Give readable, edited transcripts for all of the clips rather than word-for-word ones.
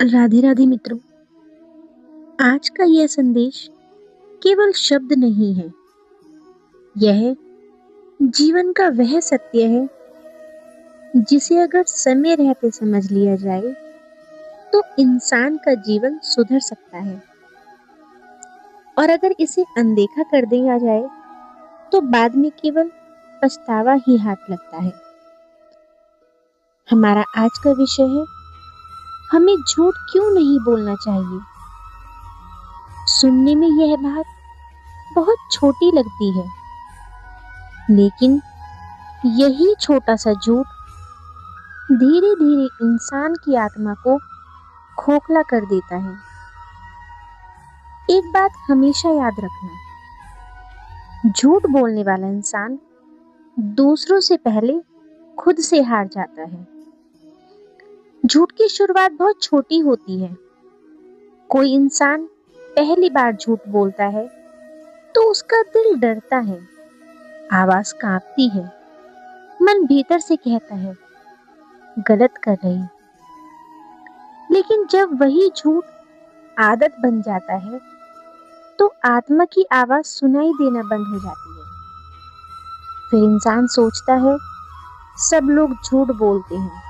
राधे राधे मित्रों। आज का यह संदेश केवल शब्द नहीं है, यह जीवन का वह सत्य है जिसे अगर समय रहते समझ लिया जाए तो इंसान का जीवन सुधर सकता है, और अगर इसे अनदेखा कर दिया जाए तो बाद में केवल पछतावा ही हाथ लगता है। हमारा आज का विषय है, हमें झूठ क्यों नहीं बोलना चाहिए। सुनने में यह बात बहुत छोटी लगती है, लेकिन यही छोटा सा झूठ धीरे धीरे इंसान की आत्मा को खोखला कर देता है। एक बात हमेशा याद रखना, झूठ बोलने वाला इंसान दूसरों से पहले खुद से हार जाता है। झूठ की शुरुआत बहुत छोटी होती है। कोई इंसान पहली बार झूठ बोलता है तो उसका दिल डरता है, आवाज कांपती है, मन भीतर से कहता है गलत कर रही। लेकिन जब वही झूठ आदत बन जाता है तो आत्मा की आवाज सुनाई देना बंद हो जाती है। फिर इंसान सोचता है सब लोग झूठ बोलते हैं,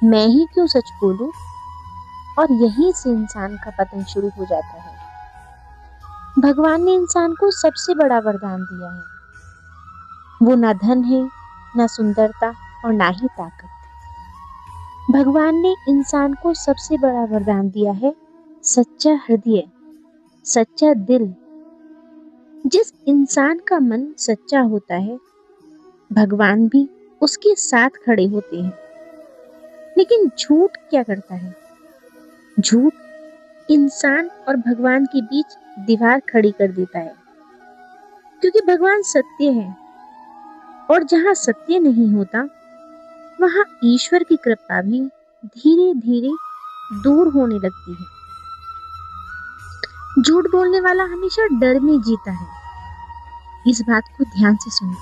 मैं ही क्यों सच बोलूं, और यहीं से इंसान का पतन शुरू हो जाता है। भगवान ने इंसान को सबसे बड़ा वरदान दिया है। वो ना धन है, ना सुंदरता, और ना ही ताकत। भगवान ने इंसान को सबसे बड़ा वरदान दिया है, सच्चा हृदय, सच्चा दिल। जिस इंसान का मन सच्चा होता है, भगवान भी उसके साथ खड़े होते हैं। लेकिन झूठ क्या करता है? झूठ इंसान और भगवान के बीच दीवार खड़ी कर देता है, क्योंकि भगवान सत्य है, और जहां सत्य नहीं होता वहां ईश्वर की कृपा भी धीरे धीरे दूर होने लगती है। झूठ बोलने वाला हमेशा डर में जीता है, इस बात को ध्यान से सुनो।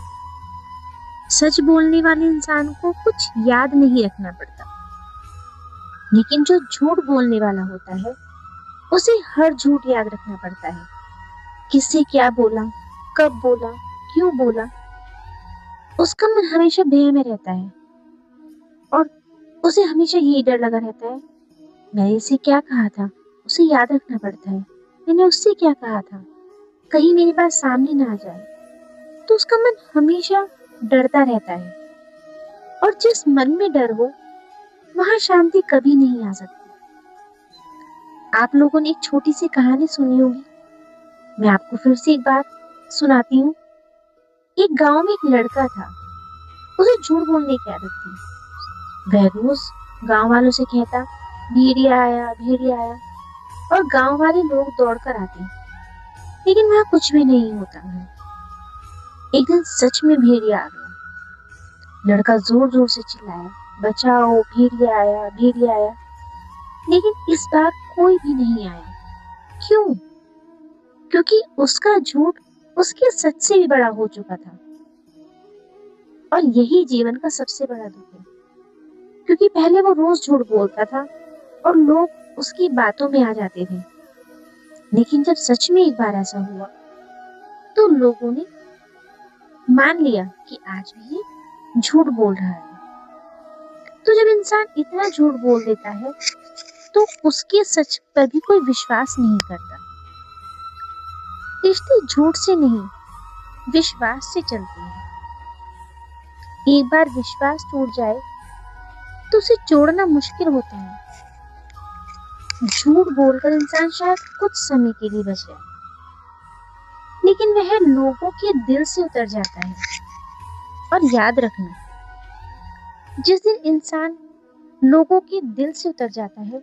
सच बोलने वाले इंसान को कुछ याद नहीं रखना पड़ता, लेकिन जो झूठ बोलने वाला होता है उसे हर झूठ याद रखना पड़ता है। किससे क्या बोला, कब बोला, क्यों बोला। उसका मन हमेशा भय में रहता है, और उसे हमेशा यही डर लगा रहता है, मैंने इसे क्या कहा था। उसे याद रखना पड़ता है, मैंने उससे क्या कहा था, कहीं मेरी बात सामने ना आ जाए। तो उसका मन हमेशा डरता रहता है, और जिस मन में डर हो वहां शांति कभी नहीं आ सकती। आप लोगों ने एक छोटी सी कहानी सुनी होगी, मैं आपको फिर से एक बार सुनाती हूँ। एक गांव में एक लड़का था, उसे झूठ बोलने की आदत थी। वह रोज गांव वालों से कहता भेड़िया आया, भेड़िया आया, और गांव वाले लोग दौड़कर आते, लेकिन वहां कुछ भी नहीं होता है। एक दिन सच में भेड़िया आ गया। लड़का जोर जोर से चिल्लाया, बचाओ, भेड़िया आया, भेड़िया आया। लेकिन इस बार कोई भी नहीं आया। क्यों? क्योंकि उसका झूठ उसके सच से भी बड़ा हो चुका था। और यही जीवन का सबसे बड़ा दुख है, क्योंकि पहले वो रोज झूठ बोलता था और लोग उसकी बातों में आ जाते थे। लेकिन जब सच में एक बार ऐसा हुआ तो लोगों ने मान लिया कि आज भी ये झूठ बोल रहा है। तो जब इंसान इतना झूठ बोल देता है तो उसके सच पर भी कोई विश्वास नहीं करता। रिश्ते झूठ से नहीं, विश्वास से चलते हैं। एक बार विश्वास टूट जाए तो उसे जोड़ना मुश्किल होता है। झूठ बोलकर इंसान शायद कुछ समय के लिए बच जाए, लेकिन वह लोगों के दिल से उतर जाता है। और याद रखना, जिस दिन इंसान लोगों के दिल से उतर जाता है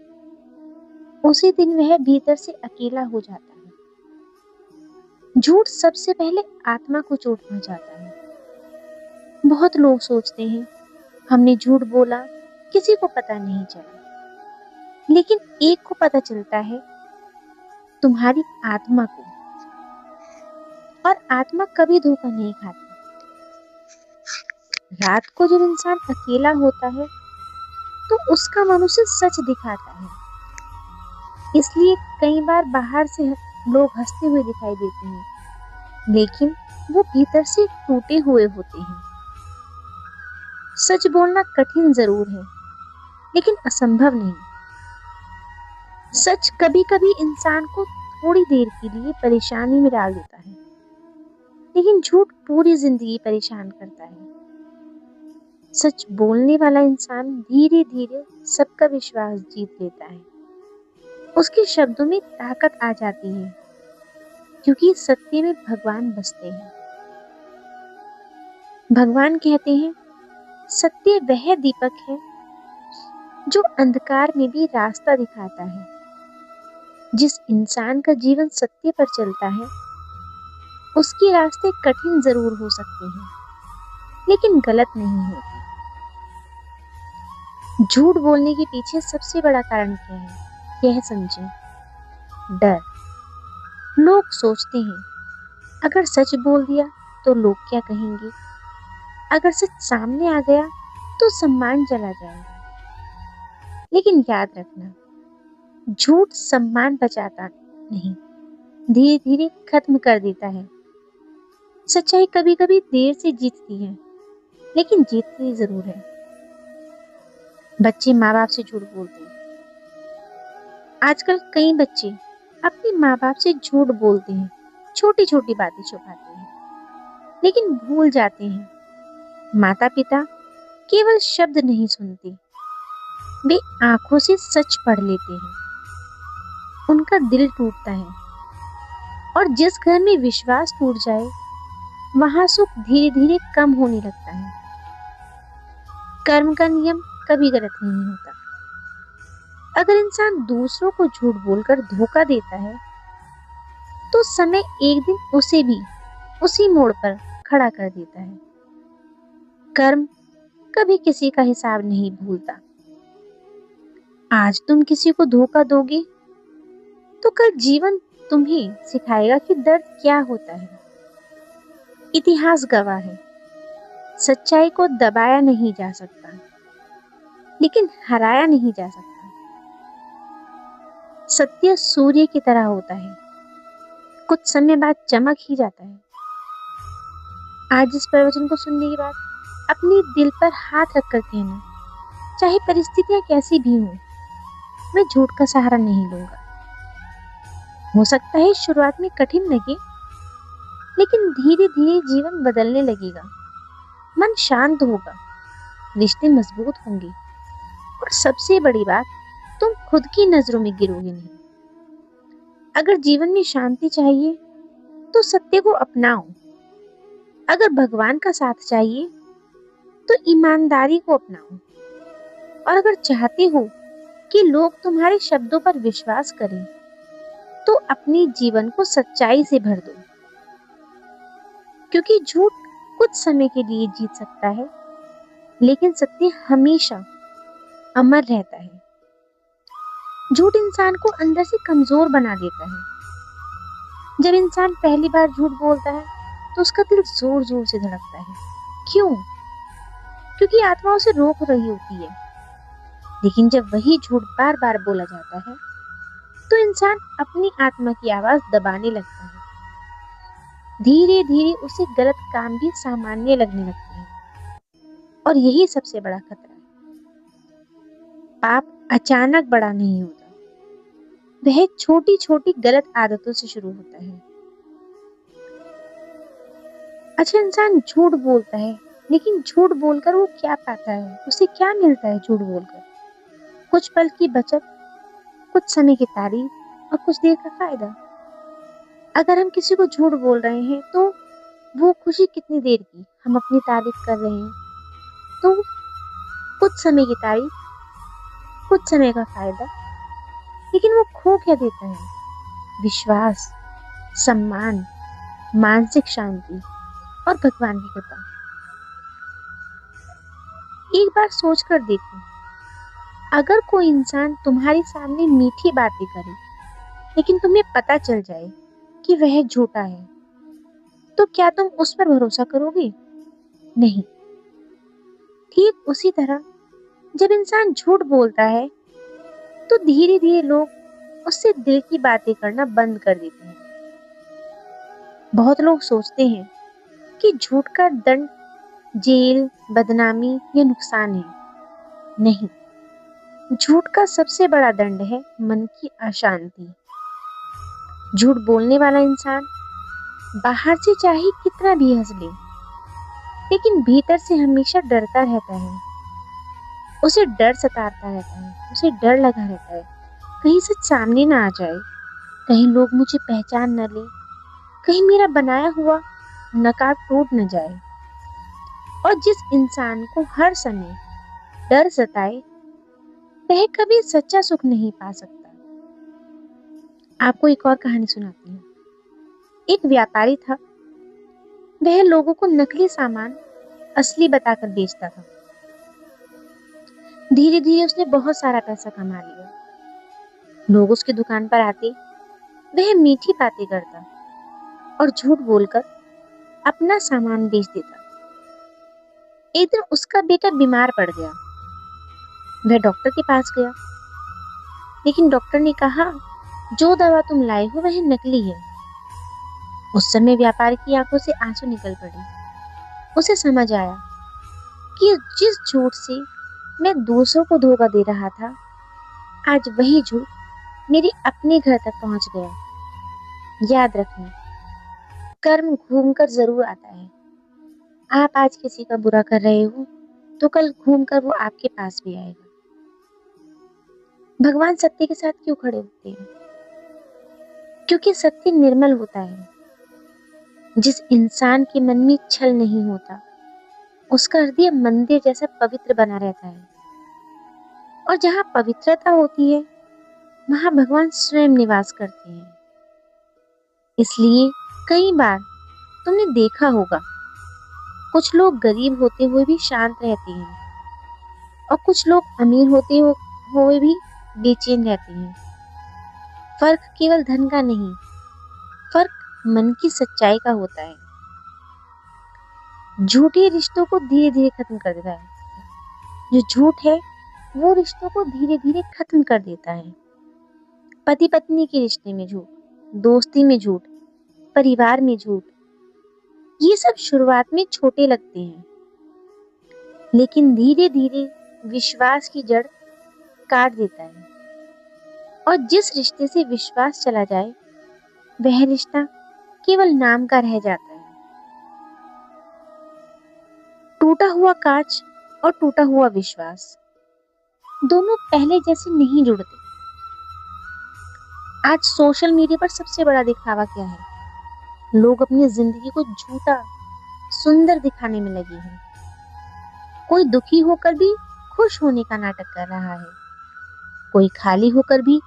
उसी दिन वह भीतर से अकेला हो जाता है। झूठ सबसे पहले आत्मा को चोट पहुंचाता है। बहुत लोग सोचते हैं हमने झूठ बोला, किसी को पता नहीं चला। लेकिन एक को पता चलता है, तुम्हारी आत्मा को। और आत्मा कभी धोखा नहीं खाती। रात को जब इंसान अकेला होता है तो उसका मन उसे सच दिखाता है। इसलिए कई बार बाहर से लोग हंसते हुए दिखाई देते हैं, लेकिन वो भीतर से टूटे हुए होते हैं। सच बोलना कठिन जरूर है, लेकिन असंभव नहीं। सच कभी कभी इंसान को थोड़ी देर के लिए परेशानी में डाल देता है, लेकिन झूठ पूरी जिंदगी परेशान करता है। सच बोलने वाला इंसान धीरे धीरे सबका विश्वास जीत लेता है। उसके शब्दों में ताकत आ जाती है, क्योंकि सत्य में भगवान बसते हैं। भगवान कहते हैं, सत्य वह दीपक है जो अंधकार में भी रास्ता दिखाता है। जिस इंसान का जीवन सत्य पर चलता है, उसके रास्ते कठिन जरूर हो सकते हैं, लेकिन गलत नहीं होते। झूठ बोलने के पीछे सबसे बड़ा कारण क्या है, यह समझें। डर। लोग सोचते हैं, अगर सच बोल दिया तो लोग क्या कहेंगे, अगर सच सामने आ गया तो सम्मान चला जाएगा। लेकिन याद रखना, झूठ सम्मान बचाता नहीं, धीरे धीरे खत्म कर देता है। सच्चाई कभी कभी देर से जीतती है, लेकिन जीतती जरूर है। बच्चे माँ बाप से झूठ बोलते हैं। आजकल कई बच्चे अपने माँ बाप से झूठ बोलते हैं, छोटी छोटी बातें छुपाते हैं, लेकिन भूल जाते हैं माता पिता केवल शब्द नहीं सुनते, वे आंखों से सच पढ़ लेते हैं। उनका दिल टूटता है, और जिस घर में विश्वास टूट जाए, वहां सुख धीरे धीरे कम होने लगता है। कर्म का नियम कभी गलत नहीं होता। अगर इंसान दूसरों को झूठ बोलकर धोखा देता है, तो समय एक दिन उसे भी उसी मोड़ पर खड़ा कर देता है। कर्म कभी किसी का हिसाब नहीं भूलता। आज तुम किसी को धोखा दोगे, तो कल जीवन तुम्हें सिखाएगा कि दर्द क्या होता है। इतिहास गवाह है, सच्चाई को दबाया नहीं जा सकता, लेकिन हराया नहीं जा सकता। सत्य सूर्य की तरह होता है, कुछ समय बाद चमक ही जाता है। आज इस प्रवचन को सुनने के बाद अपने दिल पर हाथ रखकर कहना, चाहे परिस्थितियां कैसी भी हों, मैं झूठ का सहारा नहीं लूंगा। हो सकता है शुरुआत में कठिन लगे, लेकिन धीरे धीरे जीवन बदलने लगेगा। मन शांत होगा, रिश्ते मजबूत होंगे, और सबसे बड़ी बात, तुम खुद की नजरों में गिरोगे नहीं। अगर जीवन में शांति चाहिए तो सत्य को अपनाओ। अगर भगवान का साथ चाहिए तो ईमानदारी को अपनाओ। और अगर चाहते हो कि लोग तुम्हारे शब्दों पर विश्वास करें, तो अपने जीवन को सच्चाई से भर दो। क्योंकि झूठ कुछ समय के लिए जीत सकता है, लेकिन सत्य हमेशा अमर रहता है। झूठ इंसान को अंदर से कमजोर बना देता है। जब इंसान पहली बार झूठ बोलता है, तो उसका दिल जोर जोर से धड़कता है। क्यों? क्योंकि आत्मा उसे रोक रही होती है। लेकिन जब वही झूठ बार बार बोला जाता है, तो इंसान अपनी आत्मा की आवाज दबाने लगता है। धीरे धीरे उसे गलत काम भी सामान्य लगने लगते हैं। और यही सबसे बड़ा खतरा है। पाप अचानक बड़ा नहीं होता, वह छोटी छोटी गलत आदतों से शुरू होता है। अच्छा, इंसान झूठ बोलता है, लेकिन झूठ बोलकर वो क्या पाता है, उसे क्या मिलता है झूठ बोलकर? कुछ पल की बचत, कुछ समय की तारीफ, और कुछ देर का फायदा। अगर हम किसी को झूठ बोल रहे हैं, तो वो खुशी कितनी देर की, हम अपनी तारीफ कर रहे हैं, तो कुछ समय की तारीफ, कुछ समय का फायदा, लेकिन वो खो क्या देता है? विश्वास, सम्मान, मानसिक शांति, और भगवान की कृपा। एक बार सोच कर देखो, अगर कोई इंसान तुम्हारे सामने मीठी बातें करे, लेकिन तुम्हें पता चल जाए कि वह झूठा है, तो क्या तुम उस पर भरोसा करोगे? नहीं। ठीक उसी तरह जब इंसान झूठ बोलता है तो धीरे धीरे लोग उससे दिल की बातें करना बंद कर देते हैं। बहुत लोग सोचते हैं कि झूठ का दंड जेल, बदनामी या नुकसान है। नहीं, झूठ का सबसे बड़ा दंड है मन की अशांति। झूठ बोलने वाला इंसान बाहर से चाहे कितना भी हंस ले, लेकिन भीतर से हमेशा डरता रहता है। उसे डर सताता रहता है, उसे डर लगा रहता है कहीं सच सामने ना आ जाए, कहीं लोग मुझे पहचान न ले, कहीं मेरा बनाया हुआ नकाब टूट न जाए। और जिस इंसान को हर समय डर सताए, वह कभी सच्चा सुख नहीं पा सकता। आपको एक और कहानी सुनाती हूँ। एक व्यापारी था। वह लोगों को नकली सामान असली बताकर बेचता था। धीरे धीरे उसने बहुत सारा पैसा कमा लिया। लोग उसकी दुकान पर आते, वह मीठी बातें करता और झूठ बोलकर अपना सामान बेच देता। एक दिन उसका बेटा बीमार पड़ गया। वह डॉक्टर के पास गया, लेकिन डॉक्टर ने कहा, जो दवा तुम लाए हो वह नकली है। उस समय व्यापारी की आंखों से आंसू निकल पड़े। उसे समझ आया कि जिस झूठ से मैं दूसरों को धोखा दे रहा था, आज वही झूठ मेरे अपने घर तक पहुंच गया। याद रखना, कर्म घूमकर जरूर आता है। आप आज किसी का बुरा कर रहे हो तो कल घूमकर वो आपके पास भी आएगा। भगवान सत्य के साथ क्यों खड़े होते हैं? क्योंकि सत्य निर्मल होता है। जिस इंसान के मन में छल नहीं होता, उसका हृदय मंदिर जैसा पवित्र बना रहता है। और जहाँ पवित्रता होती है, वहां भगवान स्वयं निवास करते हैं। इसलिए कई बार तुमने देखा होगा, कुछ लोग गरीब होते हुए भी शांत रहते हैं और कुछ लोग अमीर होते हुए भी बेचैन रहते हैं। फर्क केवल धन का नहीं, फर्क मन की सच्चाई का होता है। झूठे रिश्तों को धीरे धीरे खत्म कर देता है। जो झूठ है वो रिश्तों को धीरे धीरे खत्म कर देता है। पति पत्नी के रिश्ते में झूठ, दोस्ती में झूठ, परिवार में झूठ, ये सब शुरुआत में छोटे लगते हैं, लेकिन धीरे धीरे विश्वास की जड़ काट देता है। और जिस रिश्ते से विश्वास चला जाए, वह रिश्ता केवल नाम का रह जाता है। टूटा हुआ कांच और टूटा हुआ विश्वास दोनों पहले जैसे नहीं जुड़ते। आज सोशल मीडिया पर सबसे बड़ा दिखावा क्या है? लोग अपनी जिंदगी को झूठा सुंदर दिखाने में लगे हैं। कोई दुखी होकर भी खुश होने का नाटक कर रहा है, कोई खाली होकर भी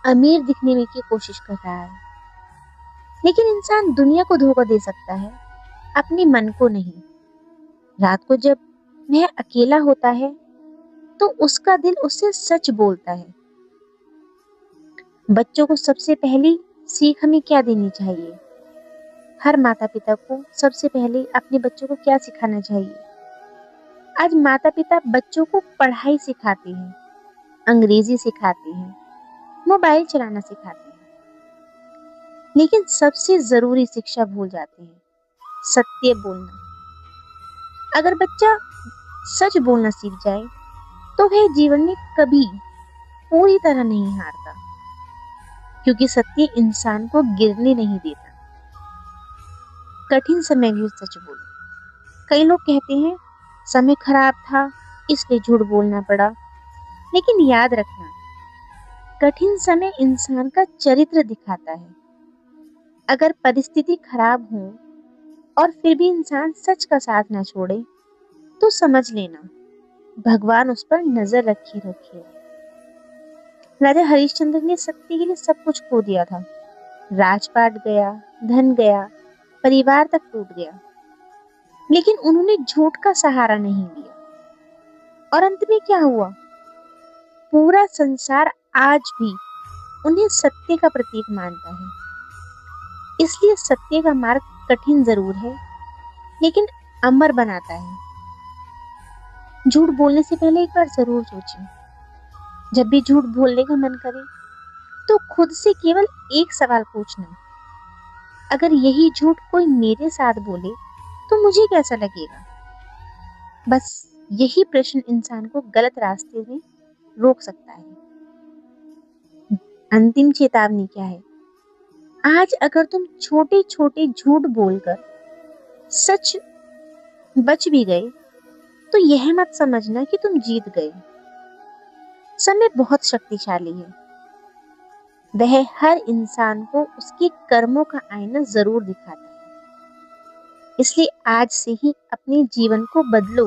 अमीर दिखने में की कोशिश कर रहा है। लेकिन इंसान दुनिया को धोखा दे सकता है, अपने मन को नहीं। रात को जब वह अकेला होता है तो उसका दिल उससे सच बोलता है। बच्चों को सबसे पहली सीख हमें क्या देनी चाहिए? हर माता पिता को सबसे पहले अपने बच्चों को क्या सिखाना चाहिए? आज माता पिता बच्चों को पढ़ाई सिखाते हैं, अंग्रेजी सिखाते हैं, मोबाइल चलाना सिखाते हैं, लेकिन सबसे जरूरी शिक्षा भूल जाते हैं, सत्य बोलना। अगर बच्चा सच बोलना सीख जाए तो वह जीवन में कभी पूरी तरह नहीं हारता, क्योंकि सत्य इंसान को गिरने नहीं देता। कठिन समय भी सच बोलो। कई लोग कहते हैं समय खराब था इसलिए झूठ बोलना पड़ा, लेकिन याद रखना, कठिन समय इंसान का चरित्र दिखाता है। अगर परिस्थिति खराब हो और फिर भी इंसान सच का साथ ना छोड़े, तो समझ लेना भगवान उस पर नजर रखे रखे। राजा हरिश्चंद्र ने सत्य के लिए सब कुछ खो दिया था। राजपाट गया, धन गया, परिवार तक टूट गया, लेकिन उन्होंने झूठ का सहारा नहीं लिया। और अंत में क्या हुआ? पूरा संसार आज भी उन्हें सत्य का प्रतीक मानता है। इसलिए सत्य का मार्ग कठिन जरूर है, लेकिन अमर बनाता है। झूठ बोलने से पहले एक बार जरूर सोचें। जब भी झूठ बोलने का मन करे तो खुद से केवल एक सवाल पूछना, अगर यही झूठ कोई मेरे साथ बोले तो मुझे कैसा लगेगा। बस यही प्रश्न इंसान को गलत रास्ते में रोक सकता है। अंतिम चेतावनी क्या है? आज अगर तुम छोटे छोटे झूठ बोलकर सच बच भी गए तो यह मत समझना कि तुम जीत गए। समय बहुत शक्तिशाली है। वह हर इंसान को उसके कर्मों का आईना जरूर दिखाता है। इसलिए आज से ही अपने जीवन को बदलो,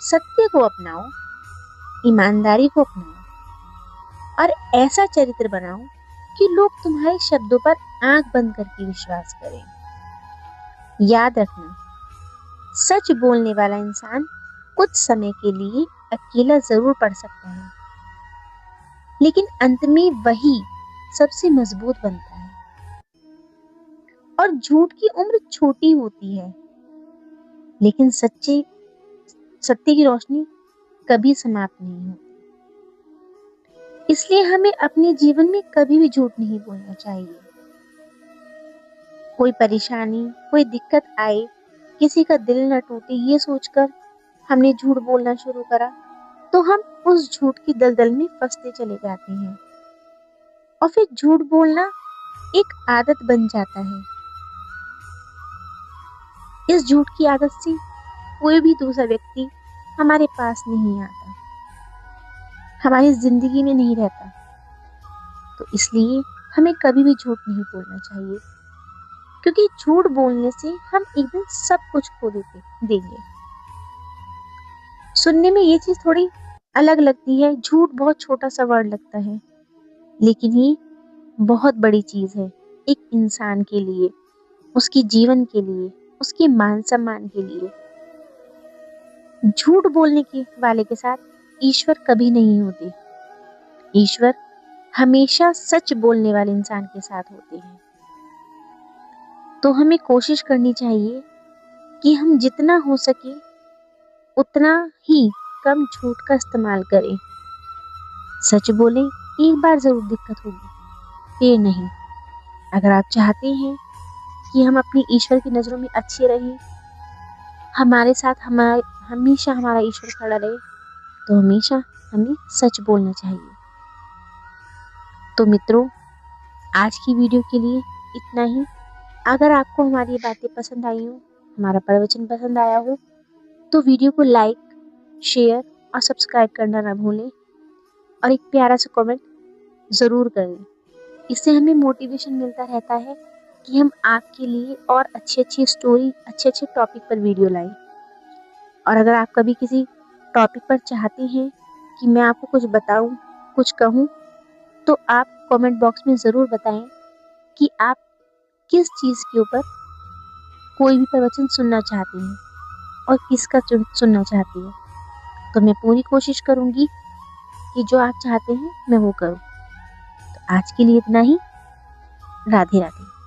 सत्य को अपनाओ, ईमानदारी को अपनाओ और ऐसा चरित्र बनाओ कि लोग तुम्हारे शब्दों पर आंख बंद करके विश्वास करें। याद रखना, सच बोलने वाला इंसान कुछ समय के लिए अकेला जरूर पड़ सकता है, लेकिन अंत में वही सबसे मजबूत बनता है। और झूठ की उम्र छोटी होती है, लेकिन सत्य की रोशनी कभी समाप्त नहीं होती। इसलिए हमें अपने जीवन में कभी भी झूठ नहीं बोलना चाहिए। कोई परेशानी, कोई दिक्कत आए, किसी का दिल न टूटे, ये सोचकर हमने झूठ बोलना शुरू करा तो हम उस झूठ की दलदल में फंसते चले जाते हैं और फिर झूठ बोलना एक आदत बन जाता है। इस झूठ की आदत से कोई भी दूसरा व्यक्ति हमारे पास नहीं आता, हमारी जिंदगी में नहीं रहता। तो इसलिए हमें कभी भी झूठ नहीं बोलना चाहिए, क्योंकि झूठ बोलने से हम एक दिन सब कुछ खो देंगे। सुनने में ये चीज थोड़ी अलग लगती है, झूठ बहुत छोटा सा वर्ड लगता है, लेकिन ये बहुत बड़ी चीज है एक इंसान के लिए, उसके जीवन के लिए, उसके मान सम्मान के लिए। झूठ बोलने के वाले के साथ ईश्वर कभी नहीं होते। ईश्वर हमेशा सच बोलने वाले इंसान के साथ होते हैं। तो हमें कोशिश करनी चाहिए कि हम जितना हो सके उतना ही कम झूठ का इस्तेमाल करें। सच बोलें, एक बार जरूर दिक्कत होगी, फिर नहीं। अगर आप चाहते हैं कि हम अपनी ईश्वर की नजरों में अच्छे रहें, हमारे साथ हमेशा हमारा ईश्वर खड़ा रहे, तो हमेशा हमें सच बोलना चाहिए। तो मित्रों, आज की वीडियो के लिए इतना ही। अगर आपको हमारी बातें पसंद आई हो, हमारा प्रवचन पसंद आया हो, तो वीडियो को लाइक, शेयर और सब्सक्राइब करना ना भूलें और एक प्यारा सा कमेंट ज़रूर करें। इससे हमें मोटिवेशन मिलता रहता है कि हम आपके लिए और अच्छी अच्छी स्टोरी, अच्छे अच्छे टॉपिक पर वीडियो लाएं। और अगर आप कभी किसी टॉपिक पर चाहते हैं कि मैं आपको कुछ बताऊं, कुछ कहूं, तो आप कमेंट बॉक्स में ज़रूर बताएं कि आप किस चीज़ के ऊपर कोई भी प्रवचन सुनना चाहते हैं और किसका सुनना चाहती हैं। तो मैं पूरी कोशिश करूंगी कि जो आप चाहते हैं मैं वो करूं। तो आज के लिए इतना ही। राधे राधे।